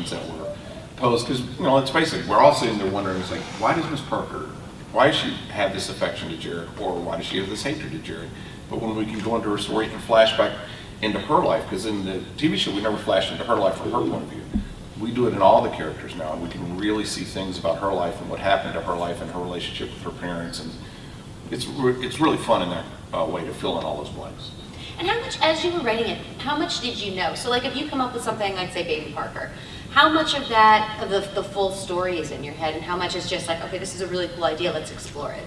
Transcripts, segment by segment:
questions that were posed, because, you know, let's face it, we're all sitting there wondering, it's like, why does Miss Parker, why does she have this affection to Jared, or why does she have this hatred to Jared? But when we can go into her story and flashback into her life, because in the TV show we never flashed into her life from her point of view. We do it in all the characters now, and we can really see things about her life and what happened to her life and her relationship with her parents, and it's really fun in that way to fill in all those blanks. And how much, as you were writing it, how much did you know? So like if you come up with something like, say, Baby Parker, how much of that, of the full story is in your head, and how much is just like, okay, this is a really cool idea, let's explore it?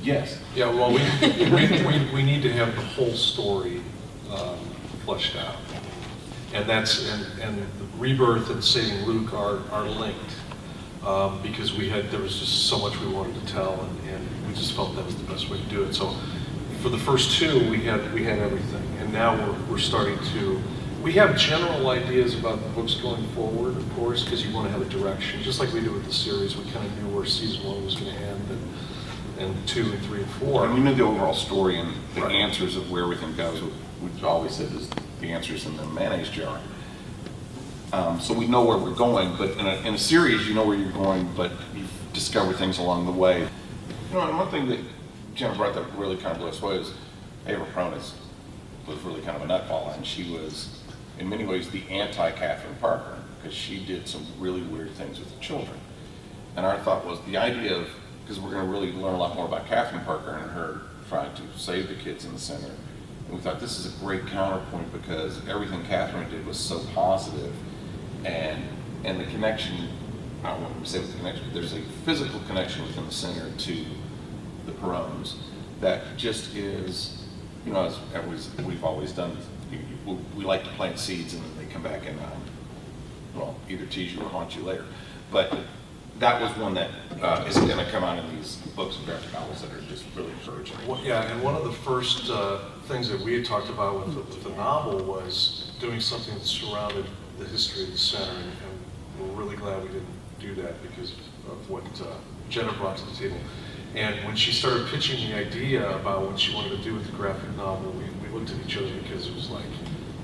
Yes. Yeah, well, we need to have the whole story fleshed out. And that's, and Rebirth and Saving Luke are linked because there was just so much we wanted to tell, and we just felt that was the best way to do it. So for the first two, we had everything, and now we're starting to. We have general ideas about the books going forward, of course, because you want to have a direction, just like we do with the series. We kind of knew where season 1 was going to end, and 2 and 3 and 4. And we knew the overall story and the Right. answers of where everything goes. We've always said is the answers in the mayonnaise jar. So we know where we're going, but in a series, you know where you're going, but you discover things along the way. You know, and one thing that Jenna brought that really kind of blew us away was Ava Pronis was really kind of a nutball, and she was, in many ways, the anti-Catherine Parker, because she did some really weird things with the children. And our thought was the idea of, because we're going to really learn a lot more about Catherine Parker and her trying to save the kids in the center. And we thought this is a great counterpoint because everything Catherine did was so positive, and the connection, I don't want to say with the connection, but there's a physical connection within the center to the Perones that just is, you know, as we've always done, we like to plant seeds and then they come back and, well, either tease you or haunt you later. But that was one that is going to come out in these books and graphic novels that are just really encouraging. Well, yeah, and one of the first things that we had talked about with the novel was doing something that surrounded the history of the center, and we're really glad we didn't do that because of what Jenna brought to the table. And when she started pitching the idea about what she wanted to do with the graphic novel, we looked at each other because it was like,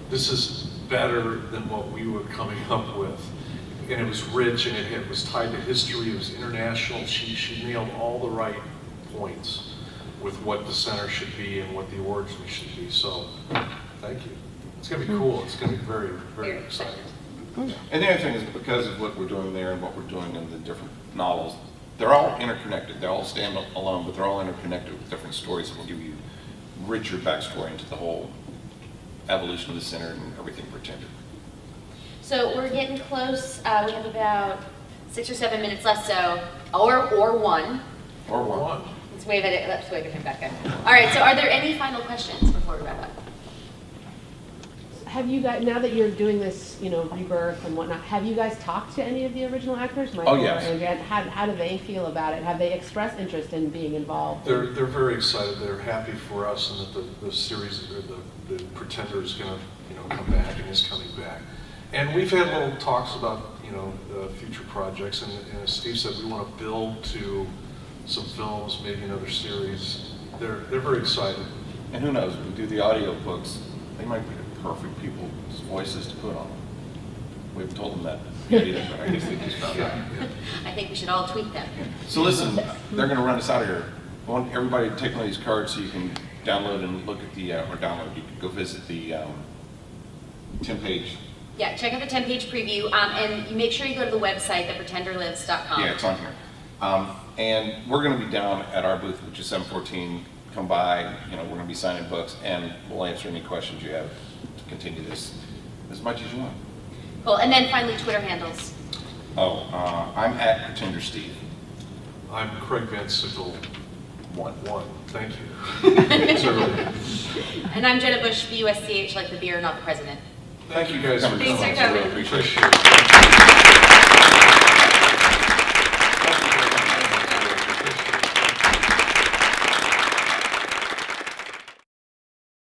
this is better than what we were coming up with. And it was rich, and it was tied to history, it was international. She nailed all the right points with what the center should be and what the origin should be. So, thank you. It's going to be cool. It's going to be very, very exciting. And the other thing is because of what we're doing there and what we're doing in the different novels, they're all interconnected. They all stand alone, but they're all interconnected with different stories that will give you richer backstory into the whole evolution of the center and everything Pretender. So we're getting close. We have about 6 or 7 minutes left, so, or one. Or one. Let's wave at it. Let's wave at him back up. All right, so are there any final questions before we wrap up? Have you guys, now that you're doing this, you know, rebirth and whatnot, have you guys talked to any of the original actors? Michael Oh, yes. or Andrea? How do they feel about it? Have they expressed interest in being involved? They're very excited. They're happy for us, and that the series, or the Pretender is going to, you know, come back and is coming back. And we've had little talks about, you know, future projects, and as Steve said, we want to build to some films, maybe another series. They're very excited. And who knows, we do the audio books, they might be the perfect people's voices to put on them. We haven't told them that yet either, but I guess they just found out. I think we should all tweet them. So listen, they're going to run us out of here. I want everybody to take one of these cards so you can download and look at the, or download, you can go visit the 10-page. Yeah, check out the 10-page preview, and you make sure you go to the website, thepretenderlives.com. Yeah, it's on here. And we're going to be down at our booth, which is 714. Come by, you know, we're going to be signing books, and we'll answer any questions you have to continue this as much as you want. Cool, and then finally, Twitter handles. Oh, I'm at Pretender Steve. I'm Craig Van Sickle. One. Thank you. It's early. And I'm Jenna Bush, BUSCH, like the beer, not the president. Thank you guys for coming. Thanks for I really coming. appreciate it.